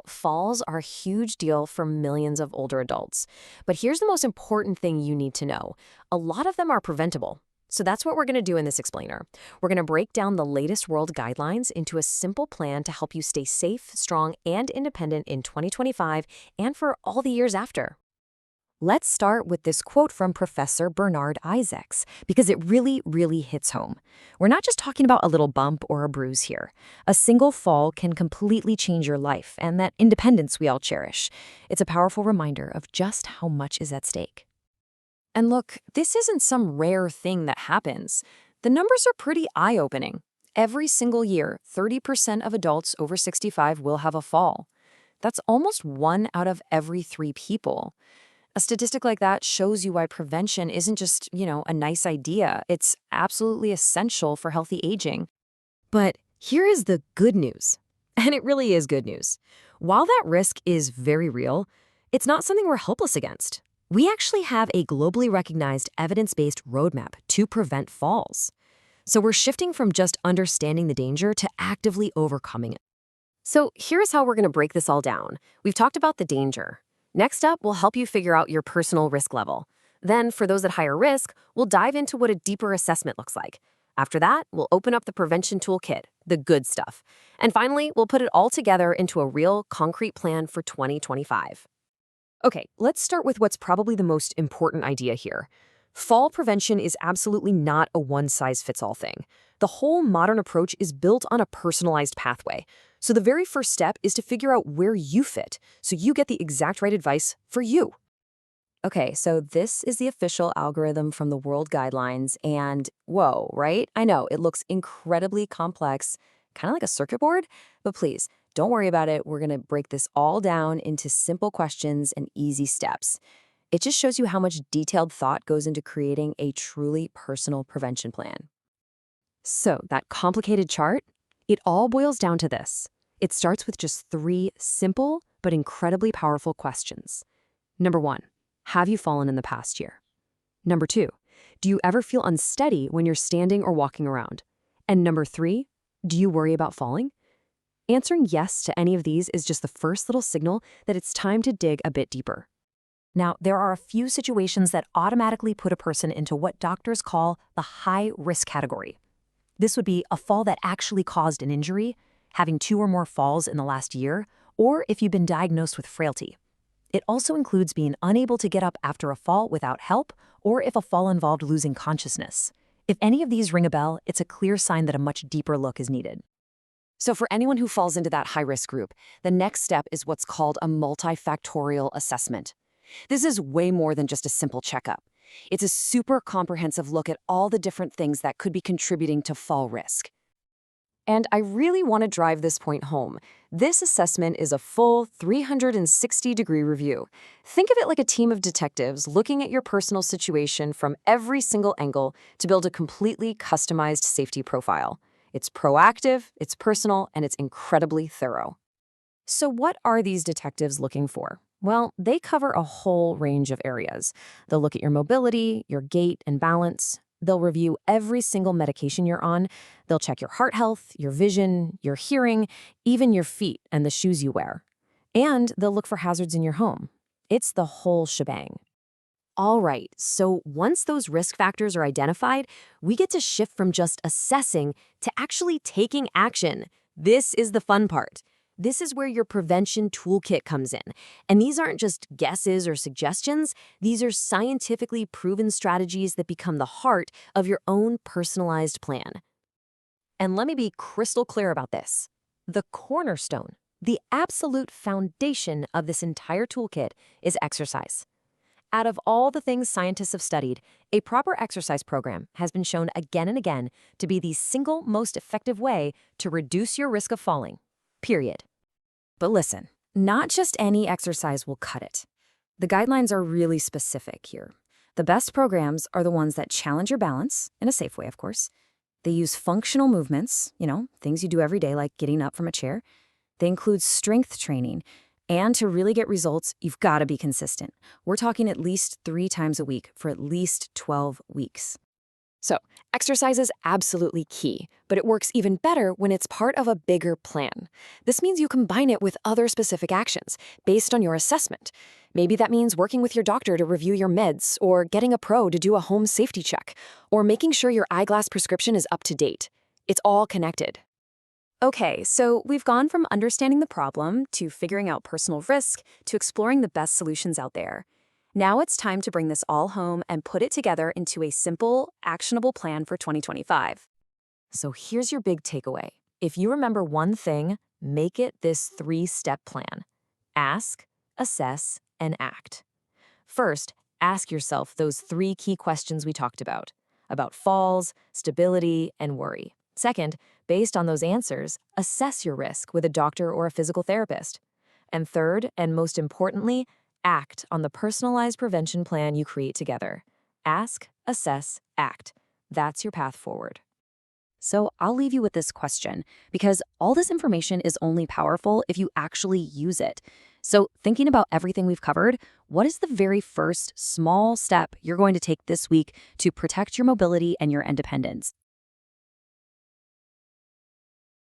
Falls are a huge deal for millions of older adults. But here's the most important thing you need to know. A lot of them are preventable. So that's what we're going to do in this explainer. We're going to break down the latest world guidelines into a simple plan to help you stay safe, strong, and independent in 2025 and for all the years after. Let's start with this quote from Professor Bernard Isaacs, because it really hits home. We're not just talking about a little bump or a bruise here. A single fall can completely change your life and that independence we all cherish. It's a powerful reminder of just how much is at stake. And look, this isn't some rare thing that happens. The numbers are pretty eye-opening. Every single year, 30% of adults over 65 will have a fall. That's almost 1 out of every 3 people. A statistic like that shows you why prevention isn't just, a nice idea. It's absolutely essential for healthy aging. But here is the good news. And it really is good news. While that risk is very real, it's not something we're helpless against. We actually have a globally recognized evidence-based roadmap to prevent falls. So we're shifting from just understanding the danger to actively overcoming it. So here's how we're going to break this all down. We've talked about the danger. Next up, we'll help you figure out your personal risk level. Then, for those at higher risk, we'll dive into what a deeper assessment looks like. After that, we'll open up the prevention toolkit, the good stuff. And finally, we'll put it all together into a real, concrete plan for 2025. Okay, let's start with what's probably the most important idea here. Fall prevention is absolutely not a one-size-fits-all thing. The whole modern approach is built on a personalized pathway. So the very first step is to figure out where you fit, so you get the exact right advice for you. Okay, so this is the official algorithm from the World Guidelines, and whoa, right? I know, it looks incredibly complex, kind of like a circuit board, but please, don't worry about it. We're going to break this all down into simple questions and easy steps. It just shows you how much detailed thought goes into creating a truly personal prevention plan. So that complicated chart, it all boils down to this. It starts with just 3 simple but incredibly powerful questions. Number 1, have you fallen in the past year? Number 2, do you ever feel unsteady when you're standing or walking around? And number 3, do you worry about falling? Answering yes to any of these is just the first little signal that it's time to dig a bit deeper. Now, there are a few situations that automatically put a person into what doctors call the high-risk category. This would be a fall that actually caused an injury, having 2 or more falls in the last year, or if you've been diagnosed with frailty. It also includes being unable to get up after a fall without help, or if a fall involved losing consciousness. If any of these ring a bell, it's a clear sign that a much deeper look is needed. So for anyone who falls into that high-risk group, the next step is what's called a multifactorial assessment. This is way more than just a simple checkup. It's a super comprehensive look at all the different things that could be contributing to fall risk. And I really want to drive this point home. This assessment is a full 360-degree review. Think of it like a team of detectives looking at your personal situation from every single angle to build a completely customized safety profile. It's proactive, it's personal, and it's incredibly thorough. So what are these detectives looking for? Well, they cover a whole range of areas. They'll look at your mobility, your gait and balance. They'll review every single medication you're on. They'll check your heart health, your vision, your hearing, even your feet and the shoes you wear. And they'll look for hazards in your home. It's the whole shebang. All right, so once those risk factors are identified, we get to shift from just assessing to actually taking action. This is the fun part. This is where your prevention toolkit comes in. And these aren't just guesses or suggestions. These are scientifically proven strategies that become the heart of your own personalized plan. And let me be crystal clear about this. The cornerstone, the absolute foundation of this entire toolkit is exercise. Out of all the things scientists have studied, a proper exercise program has been shown again and again to be the single most effective way to reduce your risk of falling. Period. But listen, not just any exercise will cut it. The guidelines are really specific here. The best programs are the ones that challenge your balance, in a safe way, of course. They use functional movements, things you do every day like getting up from a chair. They include strength training. And to really get results, you've got to be consistent. We're talking at least 3 times a week for at least 12 weeks. So, exercise is absolutely key, but it works even better when it's part of a bigger plan. This means you combine it with other specific actions based on your assessment. Maybe that means working with your doctor to review your meds, or getting a pro to do a home safety check, or making sure your eyeglass prescription is up to date. It's all connected. Okay, so we've gone from understanding the problem to figuring out personal risk to exploring the best solutions out there. Now it's time to bring this all home and put it together into a simple, actionable plan for 2025. So here's your big takeaway. If you remember one thing, make it this three-step plan. Ask, assess, and act. First, ask yourself those three key questions we talked about falls, stability, and worry. Second, based on those answers, assess your risk with a doctor or a physical therapist. And third, and most importantly, act on the personalized prevention plan you create together. Ask, assess, act. That's your path forward. So I'll leave you with this question, because all this information is only powerful if you actually use it. So thinking about everything we've covered, what is the very first small step you're going to take this week to protect your mobility and your independence?